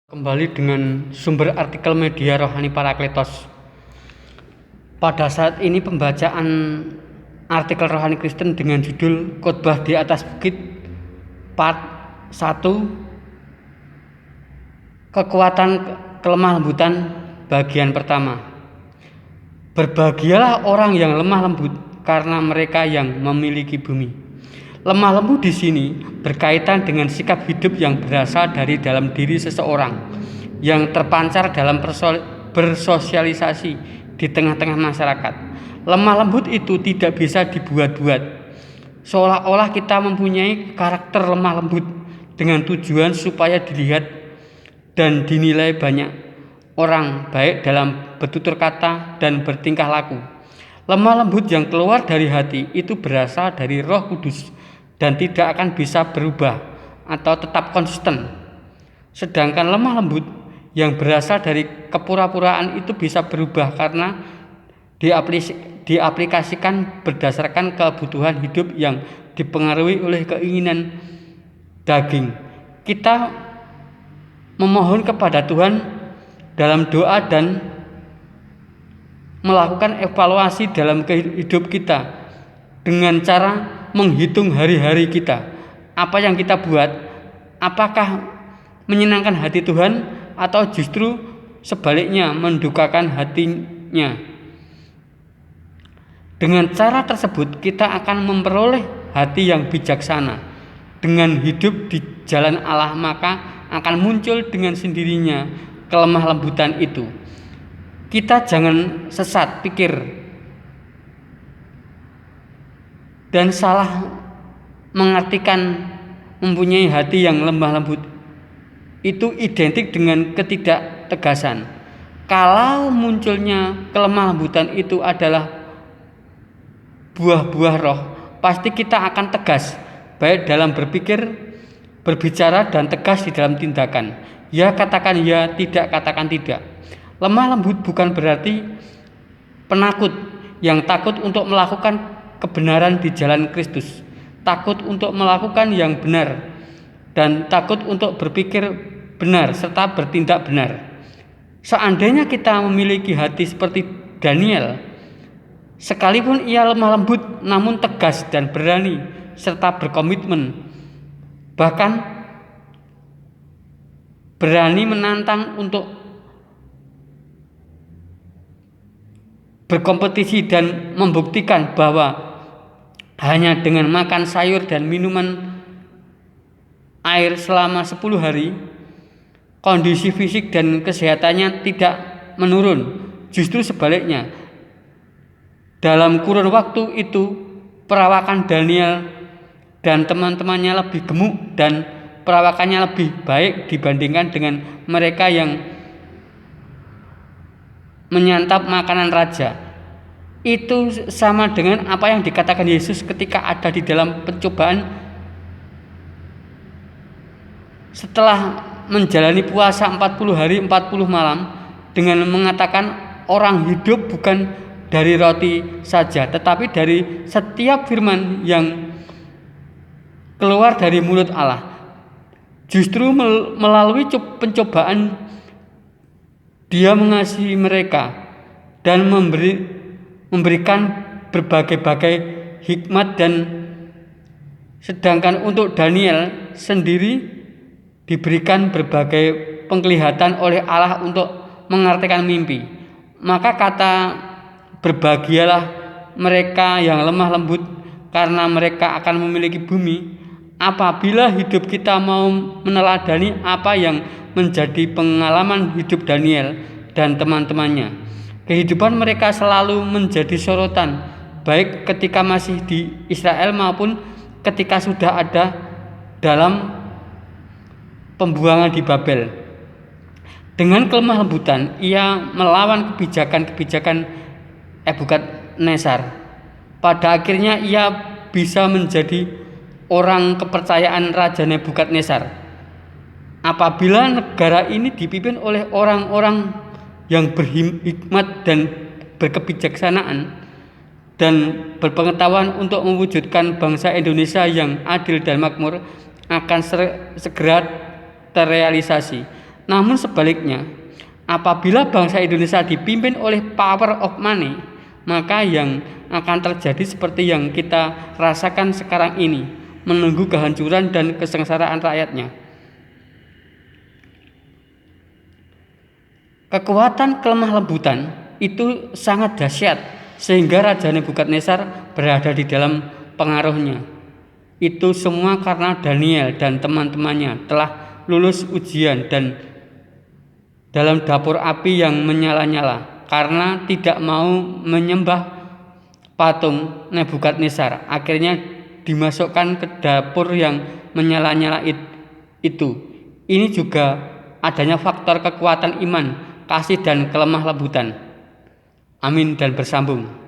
Kembali dengan sumber artikel media Rohani Parakletos. Pada saat ini pembacaan artikel Rohani Kristen dengan judul Khotbah di Atas Bukit Part 1, Kekuatan Kelemah Lembutan bagian pertama. Berbahagialah orang yang lemah lembut, karena mereka yang memiliki bumi. Lemah lembut di sini berkaitan dengan sikap hidup yang berasal dari dalam diri seseorang, yang terpancar dalam bersosialisasi di tengah-tengah masyarakat. Lemah lembut itu tidak bisa dibuat-buat, seolah-olah kita mempunyai karakter lemah lembut dengan tujuan supaya dilihat dan dinilai banyak orang baik dalam bertutur kata dan bertingkah laku. Lemah lembut yang keluar dari hati itu berasal dari Roh Kudus dan tidak akan bisa berubah atau tetap konsisten. Sedangkan lemah lembut yang berasal dari kepura-puraan itu bisa berubah karena diaplikasikan berdasarkan kebutuhan hidup yang dipengaruhi oleh keinginan daging. Kita memohon kepada Tuhan dalam doa dan melakukan evaluasi dalam hidup kita dengan cara menghitung hari-hari kita. Apa yang kita buat, apakah menyenangkan hati Tuhan atau justru sebaliknya mendukakan hatinya. Dengan cara tersebut kita akan memperoleh hati yang bijaksana. Dengan hidup di jalan Allah, maka akan muncul dengan sendirinya kelemah lembutan itu. Kita jangan sesat pikir dan salah mengartikan mempunyai hati yang lemah lembut itu identik dengan ketidaktegasan. Kalau munculnya kelemah lembutan itu adalah buah-buah roh, pasti kita akan tegas baik dalam berpikir, berbicara, dan tegas di dalam tindakan. Ya katakan ya, tidak katakan tidak. Lemah lembut bukan berarti penakut yang takut untuk melakukan kebenaran di jalan Kristus, takut untuk melakukan yang benar, dan takut untuk berpikir benar serta bertindak benar. Seandainya kita memiliki hati seperti Daniel, sekalipun ia lemah lembut namun tegas dan berani serta berkomitmen, bahkan berani menantang untuk berkompetisi dan membuktikan bahwa hanya dengan makan sayur dan minuman air selama 10 hari, kondisi fisik dan kesehatannya tidak menurun. Justru sebaliknya, dalam kurun waktu itu perawakan Daniel dan teman-temannya lebih gemuk dan perawakannya lebih baik dibandingkan dengan mereka yang menyantap makanan raja. Itu sama dengan apa yang dikatakan Yesus ketika ada di dalam pencobaan setelah menjalani puasa 40 hari 40 malam dengan mengatakan orang hidup bukan dari roti saja tetapi dari setiap firman yang keluar dari mulut Allah. Justru melalui pencobaan Dia mengasihi mereka dan memberikan berbagai-bagai hikmat, dan sedangkan untuk Daniel sendiri diberikan berbagai penglihatan oleh Allah untuk mengartikan mimpi. Maka kata berbahagialah mereka yang lemah lembut, karena mereka akan memiliki bumi. Apabila hidup kita mau meneladani apa yang menjadi pengalaman hidup Daniel dan teman-temannya, kehidupan mereka selalu menjadi sorotan, baik ketika masih di Israel maupun ketika sudah ada dalam pembuangan di Babel. Dengan kelemah lembutan, ia melawan kebijakan Nebukadnezar. Pada akhirnya ia bisa menjadi orang kepercayaan Raja Nebukadnezar. Apabila negara ini dipimpin oleh orang-orang yang berhikmat dan berkebijaksanaan dan berpengetahuan untuk mewujudkan bangsa Indonesia yang adil dan makmur, akan segera terrealisasi. Namun sebaliknya, apabila bangsa Indonesia dipimpin oleh power of money, maka yang akan terjadi seperti yang kita rasakan sekarang ini, menunggu kehancuran dan kesengsaraan rakyatnya. Kekuatan kelemah lembutan itu sangat dahsyat sehingga Raja Nebukadnezar berada di dalam pengaruhnya. Itu semua karena Daniel dan teman-temannya telah lulus ujian dan dalam dapur api yang menyala-nyala karena tidak mau menyembah patung Nebukadnezar. Akhirnya dimasukkan ke dapur yang menyala-nyala itu. Ini juga adanya faktor kekuatan iman, kasih dan kelemah lembutan. Amin dan bersambung.